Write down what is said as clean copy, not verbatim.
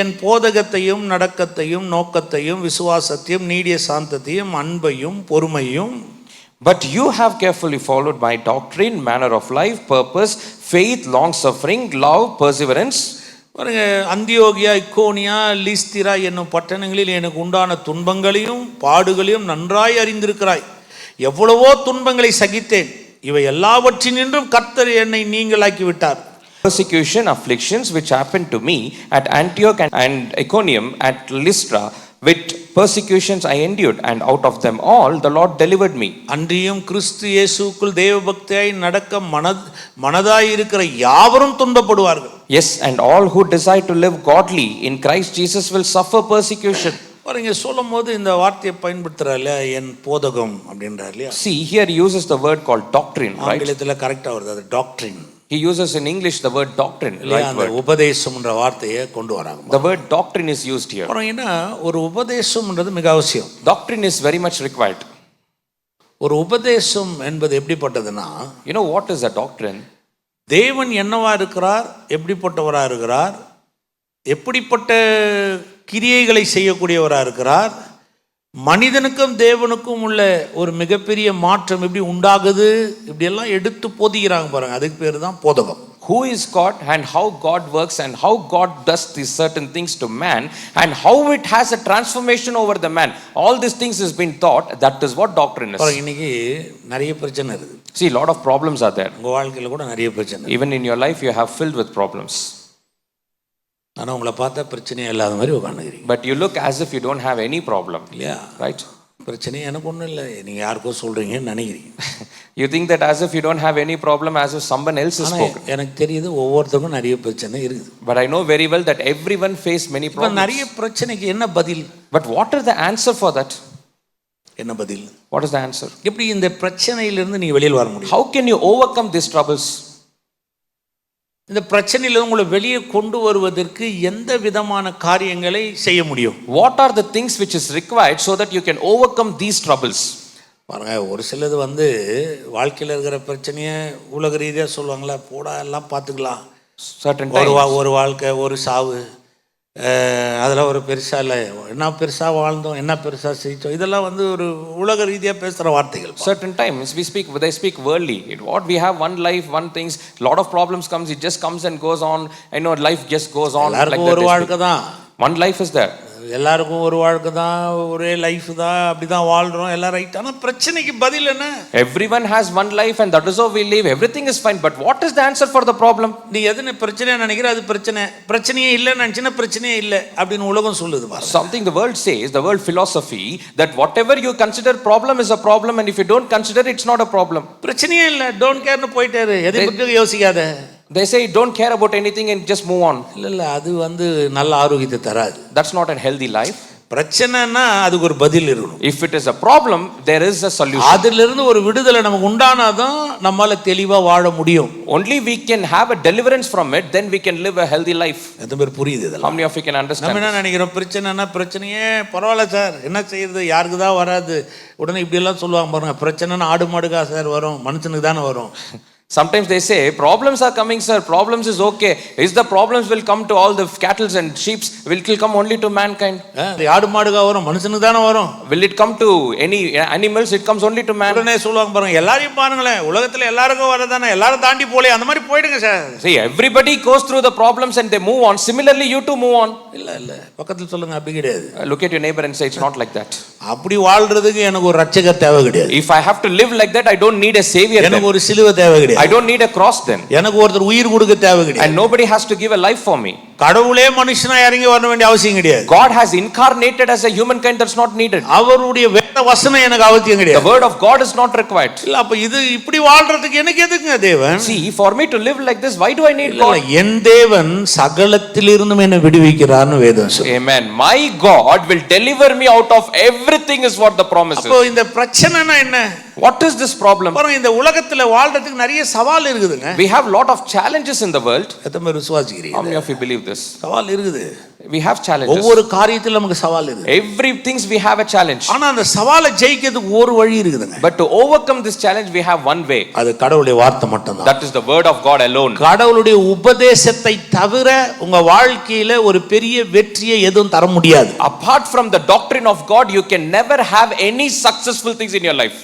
என் போதகத்தையும் நடக்கத்தையும் நோக்கத்தையும் விசுவாசத்தையும் நீடிய சாந்தத்தையும் அன்பையும் பொறுமையும். But you have carefully followed my doctrine, manner of life, purpose, faith, long suffering, love, perseverance. பாருங்க, அந்தியோகியா, இக்கோனியா, லீஸ்திரா என்னும் பட்டணங்களில் எனக்கு உண்டான துன்பங்களையும் பாடுகளையும் நன்றாய் அறிந்திருக்கிறாய். எவ்வளவோ துன்பங்களை சகித்தேன், இவை எல்லாவற்றினின்றும் கர்த்தர் என்னை நீங்களாக்கி விட்டார். Persecution, afflictions which happened to me at Antioch and Iconium, at Lystra, with persecutions I endured, and out of them all the Lord delivered me. அன்றியும் கிறிஸ்து இயேசுக்குள் தேவபக்தியாய் நடக்க மனதாய் இருக்கிற யாவரும் துன்பப்படுவார்கள். Yes, and all who desire to live godly in Christ Jesus will suffer persecution. பாருங்க, சொல்லும் போது இந்த வார்த்தையை பயன்படுத்துறாரு, என் போதகம் அப்படின்றார் இல்லையா. See, here he uses the word called doctrine, right? ஆங்கிலத்துல கரெக்டா வருது, அது doctrine. He uses in English the word doctrine, right word. உபதேசம்ன்ற வார்த்தையை கொண்டு வராங்க. The word doctrine is used here. ஏன்னா ஒரு உபதேசம்ன்றது மிக அவசியம். Doctrine is very much required. ஒரு உபதேசம் என்பது எப்படிப்பட்டதுன்னா, you know what is a doctrine? தேவன் என்னவா இருக்கிறார், எப்படிப்பட்டவரா இருக்கிறார், எப்படிப்பட்ட கிரியைகளை செய்யக்கூடியவரா இருக்கிறார், மனிதனுக்கும் தேவனுக்கும் உள்ள ஒரு மிகப்பெரிய மாற்றம் எப்படி உண்டாகுது, இப்படி எல்லாம் எடுத்து போதிக்கிறாங்க பாருங்க. அதுக்கு பேர் தான் போதகம். Who is God and how God works and how God does these certain things to man and how it has a transformation over the man. All these things has been taught. That is what doctrine is. இன்னைக்கு நிறைய பிரச்சனை இருக்கு. See, a lot of problems are there. உங்க வாழ்க்கையில கூட நிறைய பிரச்சனை. Even in your life you have filled with problems. ஆனா உங்களை பார்த்தா பிரச்சனையே இல்லாத மாதிரி உட்கார்ந்துக்கிறீங்க. But you look as if you don't have any problem. இல்லையா? Right? பிரச்சனை எனக்கு ஒன்றும் இல்லை, நீங்கள் யாருக்கோ சொல்கிறீங்கன்னு நினைக்கிறீங்க. You think that as if you don't have any problem, as if someone else is spoken. எனக்கு தெரியுது ஒவ்வொருத்தருக்கும் நிறைய பிரச்சனை இருக்குது. But I know very well that everyone face many problems. நிறைய பிரச்சனைக்கு என்ன பதில்? But what is the answer for that? என்ன பதில்? What is the answer? எப்படி இந்த பிரச்சனையிலிருந்து நீ வெளியில் வர முடியும்? How can you overcome these troubles? இந்த பிரச்சனையில உங்களை வெளியே கொண்டு வருவதற்கு எந்த விதமான காரியங்களை செய்ய முடியும்? What are the things which is required so that you can overcome these troubles? பாருங்க, ஒரு சிலது வாழ்க்கையில் இருக்கிற பிரச்சனையை உலக ரீதியாக சொல்லுவாங்களா, போடா எல்லாம் பார்த்துக்கலாம், certain times ஒரு வாழ்க்கை ஒரு சாவு, அதில் ஒரு பெருசாக இல்லை, என்ன பெருசாக வாழ்ந்தோம், என்ன பெருசாக செய்தோம், இதெல்லாம் ஒரு உலக ரீதியாக பேசுகிற வார்த்தைகள். Certain times they speak worldly. What we have one life, one things, lot of problems comes, it just comes and goes on. I know life just goes on like that. ஒரு வாழ்க்கை தான், one life is there. எல்லாருக்கும் ஒரு வாழ்க்கை தான், ஒரே life தான், அப்படிதான் வாழ்றோம், எல்லாம் ரைட். ஆனால் பிரச்சனைக்கு பதில் என்ன? Everyone has one life and that is how we live. Everything is fine, but what is the answer for the problem? நீ எதுன்னு பிரச்சனை நினைக்கிற, அது பிரச்சனையே இல்லைன்னு நினச்சினா பிரச்சனையே இல்லை அப்படின்னு உலகம் சொல்லுது. Something the world says, the world philosophy, that whatever you consider problem is a problem, and if you don't consider it's not a problem. பிரச்சனையே இல்லை, டோன்ட் கேர்னு போயிட்டாரு, எதை பற்றி யோசிக்காத. They say don't care about anything and just move on. இல்லை, அது நல்ல ஆரோக்கியத்தை தராது. That's not a healthy life. பிரச்சனைனா அதுக்கு ஒரு பதில் இருக்கணும். If it is a problem, there is a solution. அதிலிருந்து ஒரு விடுதலை நமக்கு உண்டானாதான் நம்மால தெளிவா வாழ முடியும். Only we can have a deliverance from it, then we can live a healthy life. எத்தனை பேர் புரியுது இதெல்லாம்? How many of you can understand? நம்ம என்ன நினைக்கிறோம், பிரச்சனைனா பிரச்சனையே பரவாயில்ல சார், என்ன செய்யறது, யாருக்கு தான் வராது, உடனே இப்படி எல்லாம் சொல்லுவாங்க பாருங்க. பிரச்சனைனா ஆடு மாடுக்கா சார் வரும், மனுஷனுக்கு தானே வரும். Sometimes they say problems are coming, sir, problems is okay. Is the problems will come to all the cattle and sheep, will it come only to mankind? ஆடு மாடுக்கா வரும், மனுஷனுக்கு தானே வரும். Will it come to any animals? It comes only to man. உடனே சொல்லுவாங்க பாருங்க, எல்லாரையும் பாருங்களேன், உலகத்துல எல்லாருக்கும் வரதானே, எல்லாரும் தாண்டி போலே, அந்த மாதிரி போயிடுங்க sir. See, everybody goes through the problems and they move on. Similarly you too move on. இல்ல பக்கத்துல சொல்லுங்க, அப்படி கிடையாது. Look at your neighbor and say it's not like that. அப்படி வாழ்றதுக்கு எனக்கு ஒரு ரட்சகர் தேவை கிடையாது. If I have to live like that, I don't need a savior. எனக்கு ஒரு சிலுவை தேவை கிடையாது. I don't need a cross then. எனக்கு ஒருத்தர் உயிர் கொடுக்க தேவை கிடையாது. And nobody has to give a life for me. கடவுளே மனுஷனா இறங்கி வர வேண்டிய அவசியம் கிடையாது. God has incarnated as a human kind, that's not needed. அவருடைய வேத வசனம் எனக்கு அவசியம் கிடையாது. The word of God is not required. இல்ல, அப்ப இது இப்படி வாழ்றதுக்கு எனக்கு எதுக்குங்க தேவன்? See, for me to live like this, why do I need God? என் தேவன் சகலத்திலிருந்தும் என்னை விடுவிக்கிறார்னு வேதம் சொல்லுது. Amen. My God will deliver me out of everything is what the promise is. அப்போ இந்த பிரச்சனைனா என்ன? What is this problem? பாருங்க, இந்த உலகத்துல வாழ்றதுக்கு நிறைய சவால் இருக்குதுங்க. We have lot of challenges in the world. எத்தனை பேர் விசுவாசிக்கிறீங்க? How many of you believe this? this. சவால் இருக்குது. We have challenges. ஒவ்வொரு காரியத்திலும் நமக்கு சவால் இருக்குது. Every things we have a challenge. ஆனா அந்த சவாலை ஜெயிக்கிறதுக்கு ஒரு வழி இருக்குதுங்க. But to overcome this challenge we have one way. அது கடவுளுடைய வார்த்தை மட்டும்தான். That is the word of God alone. கடவுளுடைய உபதேசத்தை தவிர உங்க வாழ்க்கையில ஒரு பெரிய வெற்றியை எதுவும் தர முடியாது. Apart from the doctrine of God, you can never have any successful things in your life.